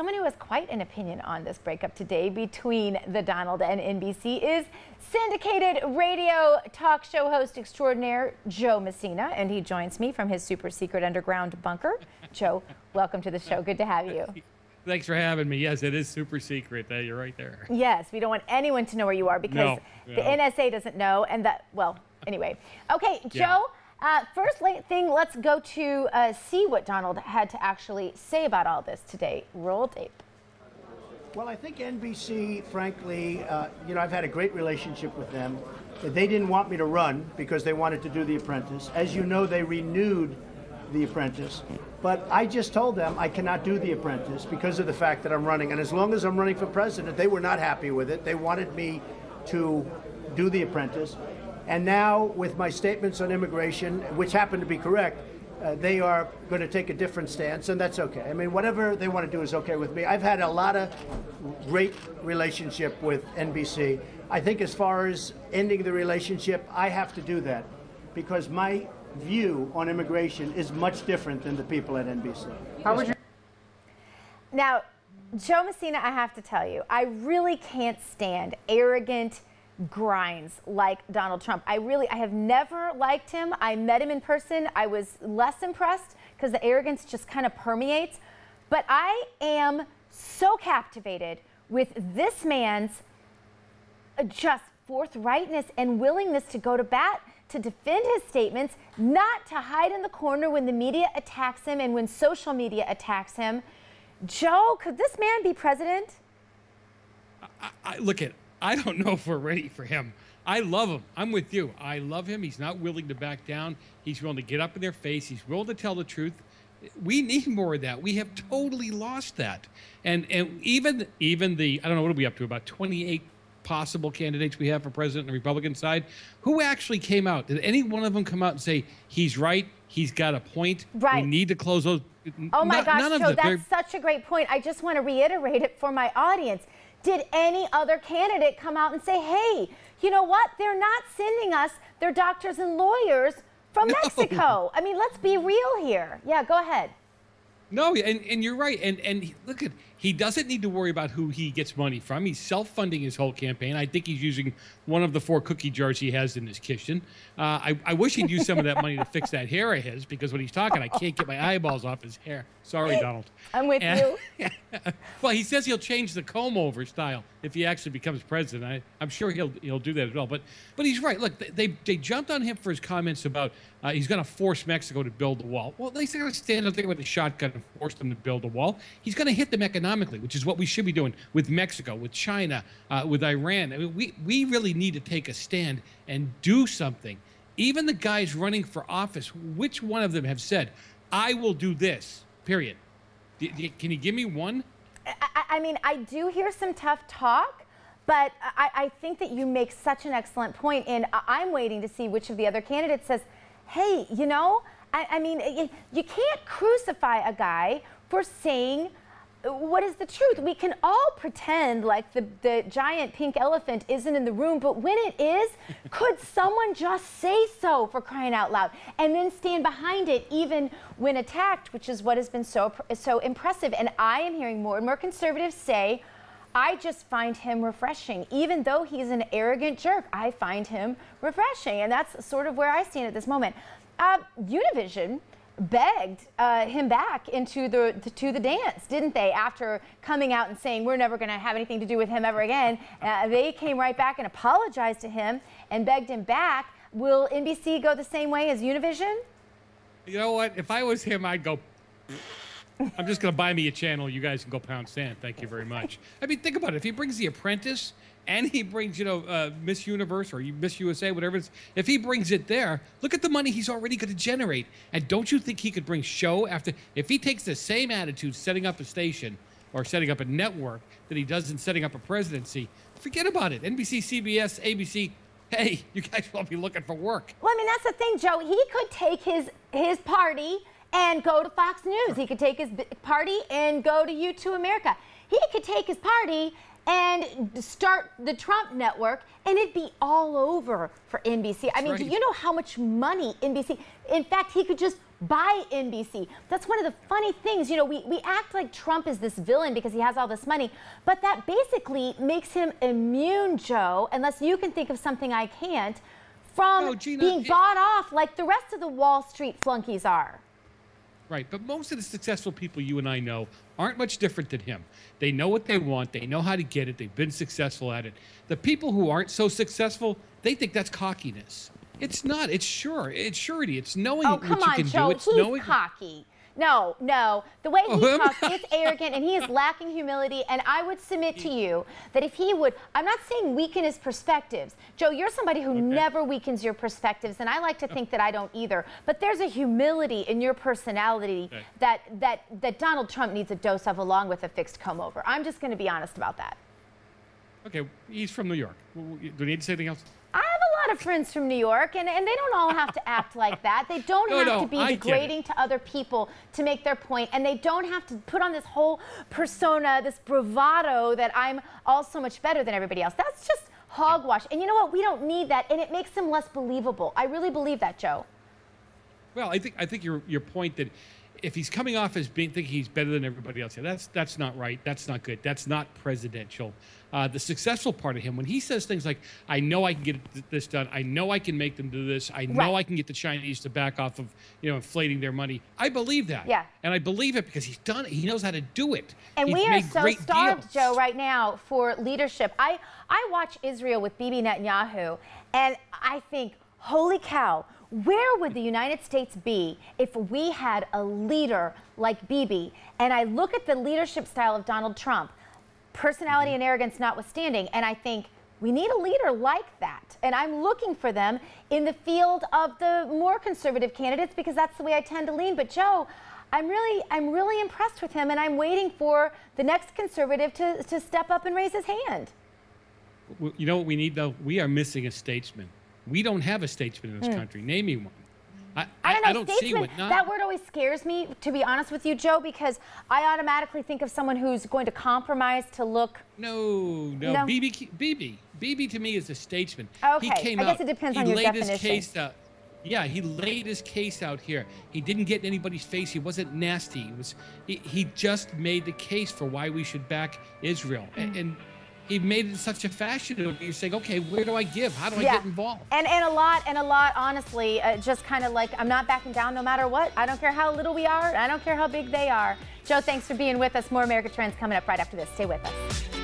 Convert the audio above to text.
someone who has quite an opinion on this breakup today between the Donald and NBC is syndicated radio talk show host extraordinaire Joe Messina, and he joins me from his super secret underground bunker. Joe, welcome to the show. Good to have you. Thanks for having me. Yes, it is super secret. You're right there. Yes, we don't want anyone to know where you are because the NSA doesn't know, and that, well, anyway. Okay, Joe. First thing, let's go to see what Donald had to actually say about all this today. Roll tape. Well, I think NBC, frankly, you know, I've had a great relationship with them. They didn't want me to run because they wanted to do The Apprentice. As you know, they renewed The Apprentice. But I just told them I cannot do The Apprentice because of the fact that I'm running. And as long as I'm running for president, they were not happy with it. They wanted me to do The Apprentice. And now, with my statements on immigration, which happen to be correct, they are going to take a different stance, and that's okay. I mean, whatever they want to do is okay with me. I've had a lot of great relationship with NBC. I think as far as ending the relationship, I have to do that because my view on immigration is much different than the people at NBC. How would you? Now, Joe Messina, I have to tell you, I really can't stand arrogant grinds like Donald Trump. I have never liked him. I met him in person. I was less impressed because the arrogance just kind of permeates. But I am so captivated with this man's just forthrightness and willingness to go to bat, to defend his statements, not to hide in the corner when the media attacks him and when social media attacks him. Joe, could this man be president? Look at. I don't know if we're ready for him. I love him. I'm with you. I love him. He's not willing to back down. He's willing to get up in their face. He's willing to tell the truth. We need more of that. We have totally lost that. And even the, I don't know, what are we up to, about 28 possible candidates we have for president on the Republican side. Who actually came out? Did any one of them come out and say, he's right, he's got a point, right, we need to close those? Oh my gosh, Joe, that's such a great point. I just want to reiterate it for my audience. Did any other candidate come out and say, hey, you know what? They're not sending us their doctors and lawyers from Mexico. I mean, let's be real here. Yeah, go ahead. No, and you're right. And look at, he doesn't need to worry about who he gets money from. He's self-funding his whole campaign. I think he's using one of the 4 cookie jars he has in his kitchen. I wish he'd use some of that money to fix that hair of his, because when he's talking, I can't get my eyeballs off his hair. Sorry, Donald. I'm with you. Well, he says he'll change the comb-over style if he actually becomes president. I'm sure he'll do that as well. But he's right. Look, they jumped on him for his comments about he's going to force Mexico to build the wall. Well, they're going to stand up there with a shotgun and force them to build a wall. He's going to hit them economically, which is what we should be doing with Mexico, with China, with Iran. I mean, we really need to take a stand and do something. Even the guys running for office, which one of them have said, I will do this, period? Can you give me one? I mean, I do hear some tough talk, but I think that you make such an excellent point, and I'm waiting to see which of the other candidates says, hey, you know, I mean, you can't crucify a guy for saying what is the truth. We can all pretend like the giant pink elephant isn't in the room, but when it is, could someone just say so, for crying out loud, and then stand behind it even when attacked, which is what has been so impressive. And I am hearing more and more conservatives say, I just find him refreshing. Even though he's an arrogant jerk, I find him refreshing. And that's sort of where I stand at this moment. Univision begged him back into the dance, didn't they? After coming out and saying we're never going to have anything to do with him ever again, they came right back and apologized to him and begged him back. Will NBC go the same way as Univision? You know what? If I was him, I'd go. I'm just going to buy me a channel. You guys can go pound sand. Thank you very much. I mean, think about it. If he brings The Apprentice and he brings, you know, Miss Universe or Miss USA, whatever it is, if he brings it there, look at the money he's already going to generate. And don't you think he could bring show after? If he takes the same attitude setting up a station or setting up a network that he does in setting up a presidency, forget about it. NBC, CBS, ABC, hey, you guys will be looking for work. Well, I mean, that's the thing, Joe. He could take his party and go to Fox News. He could take his party and go to U2 America. He could take his party and start the Trump network, and it'd be all over for NBC. I mean, do you know how much money NBC, in fact, he could just by NBC. That's one of the funny things. You know, we act like Trump is this villain because he has all this money, but that basically makes him immune, Joe, unless you can think of something I can't, from Gina, being bought off like the rest of the Wall Street flunkies are. Right, but most of the successful people you and I know aren't much different than him. They know what they want. They know how to get it. They've been successful at it. The people who aren't so successful, they think that's cockiness. It's not. It's sure. It's surety. It's knowing what you can Joe, do. It's he's knowing. cocky. No. The way he talks, it's arrogant, and he is lacking humility. And I would submit to you that if he would, I'm not saying weaken his perspectives. Joe, you're somebody who never weakens your perspectives, and I like to think that I don't either. But there's a humility in your personality that Donald Trump needs a dose of, along with a fixed comb-over. I'm just going to be honest about that. Okay, he's from New York. Do we need to say anything else? I have a lot of friends from New York, and they don't all have to act like that. They don't have to be degrading to other people to make their point, and they don't have to put on this whole persona, this bravado that I'm all so much better than everybody else. That's just hogwash. And you know what? We don't need that, and it makes them less believable. I really believe that, Joe. Well, I think your point that if he's coming off as thinking he's better than everybody else, that's not right. That's not good. That's not presidential. The successful part of him, when he says things like, I know I can get this done, I know I can make them do this, I know I can get the Chinese to back off of, inflating their money, I believe that. Yeah. And I believe it because he's done it. He knows how to do it. And he's we are so starved, deals. Joe, right now for leadership. I watch Israel with Bibi Netanyahu, and I think, holy cow, where would the United States be if we had a leader like Bibi? And I look at the leadership style of Donald Trump, personality and arrogance notwithstanding, and I think we need a leader like that. And I'm looking for them in the field of the more conservative candidates because that's the way I tend to lean. But Joe, I'm really impressed with him, and I'm waiting for the next conservative to step up and raise his hand. You know what we need, though? We are missing a statesman. We don't have a statesman in this country. Name me one. I don't see one. That word always scares me, to be honest with you, Joe, because I automatically think of someone who's going to compromise to look. No. Bibi to me is a statesman. Okay, he came I guess out, it depends on your definition. His case out. Yeah, he laid his case out here. He didn't get in anybody's face. He wasn't nasty. He just made the case for why we should back Israel. And he made it in such a fashion that you're saying, okay, where do I give? How do I get involved? And a lot, honestly, just kind of like, I'm not backing down no matter what. I don't care how little we are. I don't care how big they are. Joe, thanks for being with us. More America Trends coming up right after this. Stay with us.